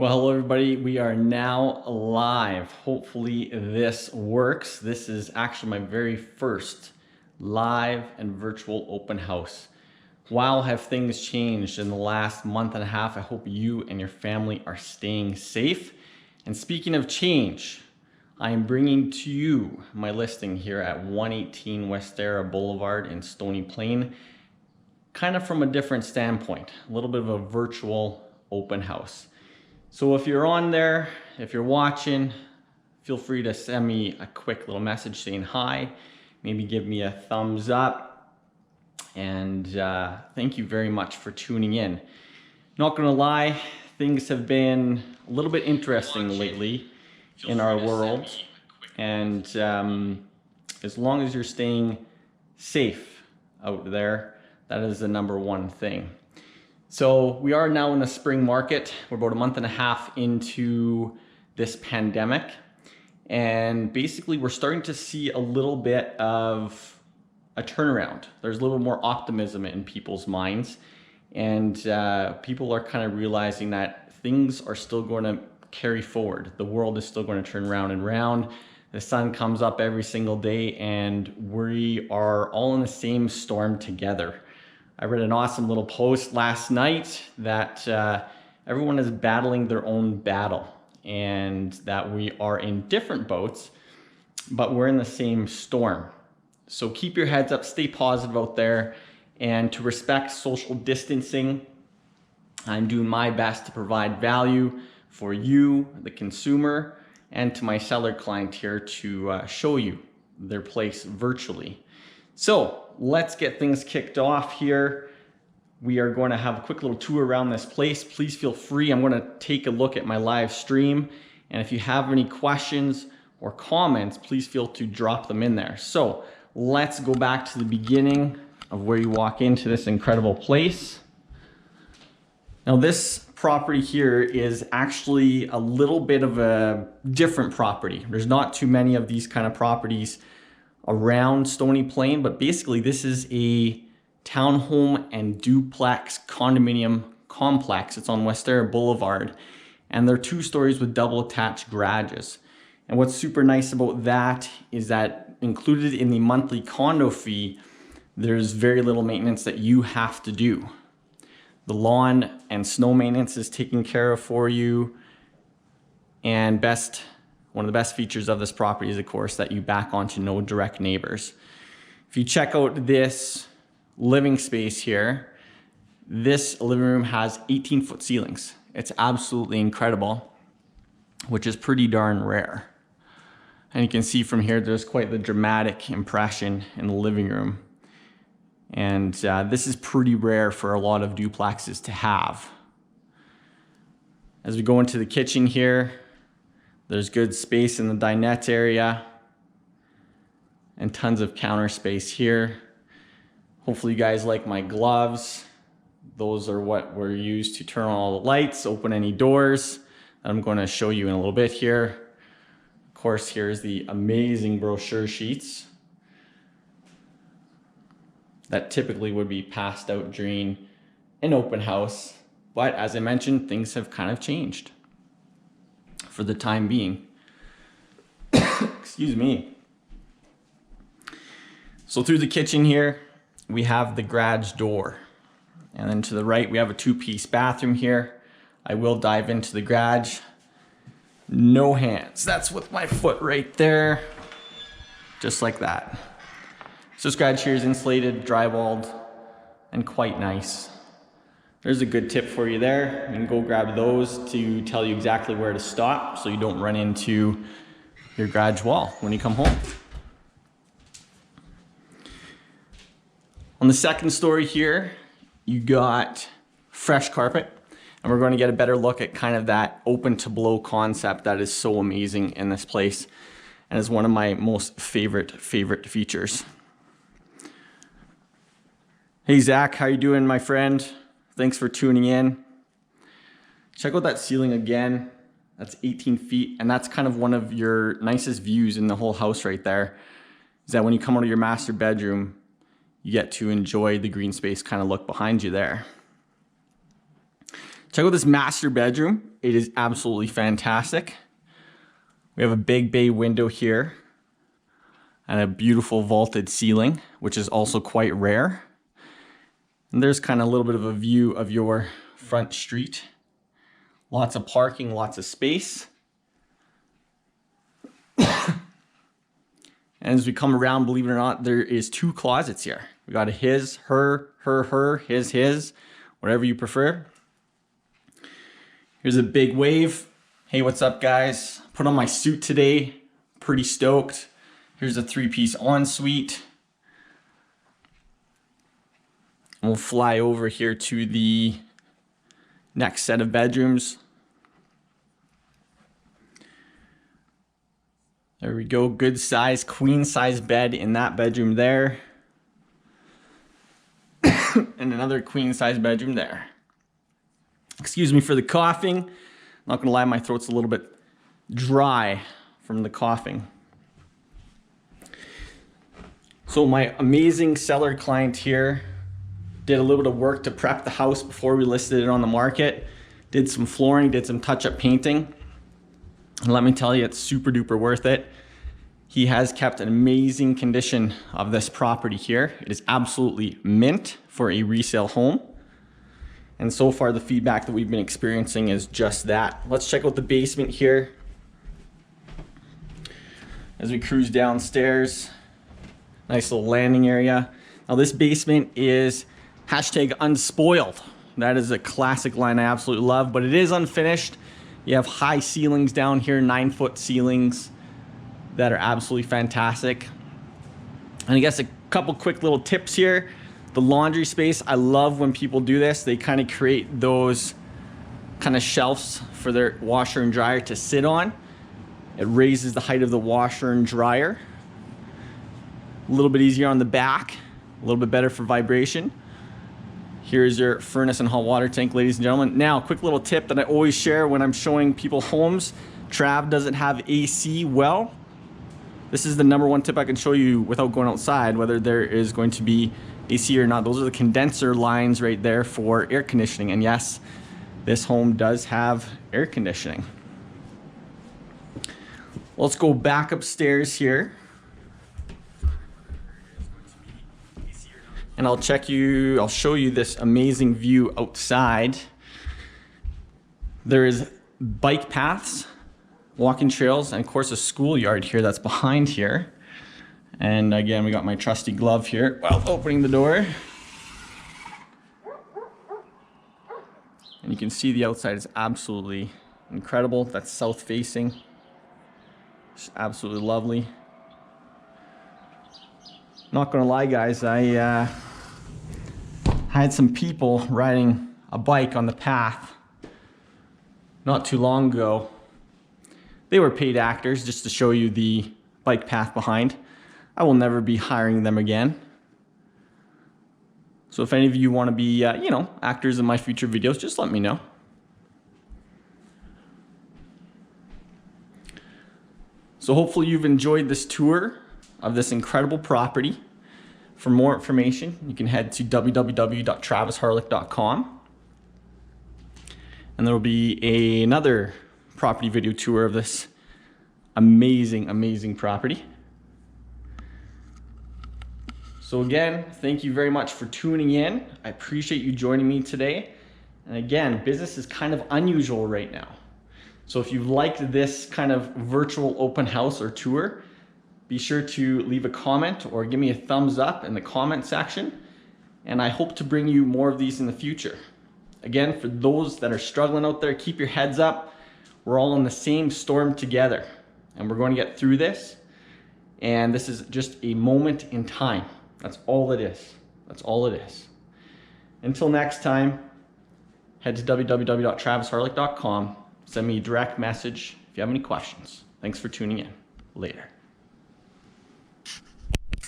Well, hello everybody. We are now live. Hopefully this works. This is actually my very first live and virtual open house. Wow, have things changed in the last month and a half. I hope you and your family are staying safe. And speaking of change, I am bringing to you my listing here at 118 Westerra Boulevard in Stony Plain, kind of from a different standpoint, a little bit of a virtual open house. So if you're on there, if you're watching, feel free to send me a quick little message saying hi, maybe give me a thumbs up, and thank you very much for tuning in. Not gonna lie, things have been a little bit interesting lately in our world, and as long as you're staying safe out there, that is the #1 thing. So we are now in the spring market. We're about a month and a half into this pandemic. And basically we're starting to see a little bit of a turnaround. There's a little more optimism in people's minds. And people are kind of realizing that things are still going to carry forward. The world is still going to turn round and round. The sun comes up every single day and we are all in the same storm together. I read an awesome little post last night that everyone is battling their own battle and that we are in different boats, but we're in the same storm. So keep your heads up, stay positive out there, and to respect social distancing, I'm doing my best to provide value for you, the consumer, and to my seller client here to show you their place virtually. So let's get things kicked off here. We are going to have a quick little tour around this place. Please feel free. I'm going to take a look at my live stream. And if you have any questions or comments, please feel to drop them in there. So let's go back to the beginning of where you walk into this incredible place. Now this property here is actually a little bit of a different property. There's not too many of these kind of properties around Stony Plain, but basically this is a townhome and duplex condominium complex. It's on Westerra Boulevard, and they're 2 stories with double attached garages. And what's super nice about that is that included in the monthly condo fee, there's very little maintenance that you have to do. The lawn and snow maintenance is taken care of for you, and one of the best features of this property is, of course, that you back onto no direct neighbors. If you check out this living space here, this living room has 18-foot ceilings. It's absolutely incredible, which is pretty darn rare. And you can see from here, there's quite the dramatic impression in the living room. And this is pretty rare for a lot of duplexes to have. As we go into the kitchen here, there's good space in the dinette area and tons of counter space here. Hopefully you guys like my gloves. Those are what were used to turn on all the lights, open any doors. I'm going to show you in a little bit here. Of course, here's the amazing brochure sheets that typically would be passed out during an open house. But as I mentioned, things have kind of changed for the time being. Excuse me. So through the kitchen here, we have the garage door. And then to the right, we have a 2-piece bathroom here. I will dive into the garage. No hands. That's with my foot right there. Just like that. So this garage here is insulated, drywalled, and quite nice. There's a good tip for you there. You can go grab those to tell you exactly where to stop so you don't run into your garage wall when you come home. On the second story here, you got fresh carpet, and we're going to get a better look at kind of that open to blow concept that is so amazing in this place and is one of my most favorite features. Hey Zach, how you doing, my friend? Thanks for tuning in. Check out that ceiling again. That's 18 feet, and that's kind of one of your nicest views in the whole house right there, is that when you come out of your master bedroom, you get to enjoy the green space kind of look behind you there. Check out this master bedroom. It is absolutely fantastic. We have a big bay window here and a beautiful vaulted ceiling, which is also quite rare. And there's kind of a little bit of a view of your front street. Lots of parking, lots of space. And as we come around, believe it or not, there is 2 closets here. We got a his, her, his, whatever you prefer. Here's a big wave. Hey, what's up, guys? Put on my suit today. Pretty stoked. Here's a 3-piece ensuite. We'll fly over here to the next set of bedrooms. There we go. Good size, queen size bed in that bedroom there. And another queen size bedroom there. Excuse me for the coughing. Not gonna lie, my throat's a little bit dry from the coughing. So my amazing seller client here did a little bit of work to prep the house before we listed it on the market. Did some flooring, did some touch-up painting. And let me tell you, it's super duper worth it. He has kept an amazing condition of this property here. It is absolutely mint for a resale home. And so far the feedback that we've been experiencing is just that. Let's check out the basement here. As we cruise downstairs, nice little landing area. Now this basement is #unspoiled. That is a classic line I absolutely love, but it is unfinished. You have high ceilings down here, 9-foot ceilings that are absolutely fantastic. And I guess a couple quick little tips here. The laundry space, I love when people do this. They kind of create those kind of shelves for their washer and dryer to sit on. It raises the height of the washer and dryer. A little bit easier on the back, a little bit better for vibration. Here's your furnace and hot water tank, ladies and gentlemen. Now, quick little tip that I always share when I'm showing people homes. Trav doesn't have AC well. This is the #1 tip I can show you without going outside, whether there is going to be AC or not. Those are the condenser lines right there for air conditioning. And yes, this home does have air conditioning. Let's go back upstairs here. And I'll show you this amazing view outside. There is bike paths, walking trails, and of course a schoolyard here that's behind here. And again, we got my trusty glove here while opening the door. And you can see the outside is absolutely incredible. That's south facing. It's absolutely lovely. Not gonna lie, guys, I had some people riding a bike on the path not too long ago. They were paid actors just to show you the bike path behind. I will never be hiring them again. So if any of you want to be, actors in my future videos, just let me know. So hopefully you've enjoyed this tour of this incredible property. For more information, you can head to www.travishawryluk.com. And there will be another property video tour of this amazing, amazing property. So again, thank you very much for tuning in. I appreciate you joining me today. And again, business is kind of unusual right now. So if you liked this kind of virtual open house or tour, be sure to leave a comment or give me a thumbs up in the comment section. And I hope to bring you more of these in the future. Again, for those that are struggling out there, keep your heads up. We're all in the same storm together and we're going to get through this. And this is just a moment in time. That's all it is. That's all it is. Until next time, head to www.travishawryluk.com. Send me a direct message if you have any questions. Thanks for tuning in. Later.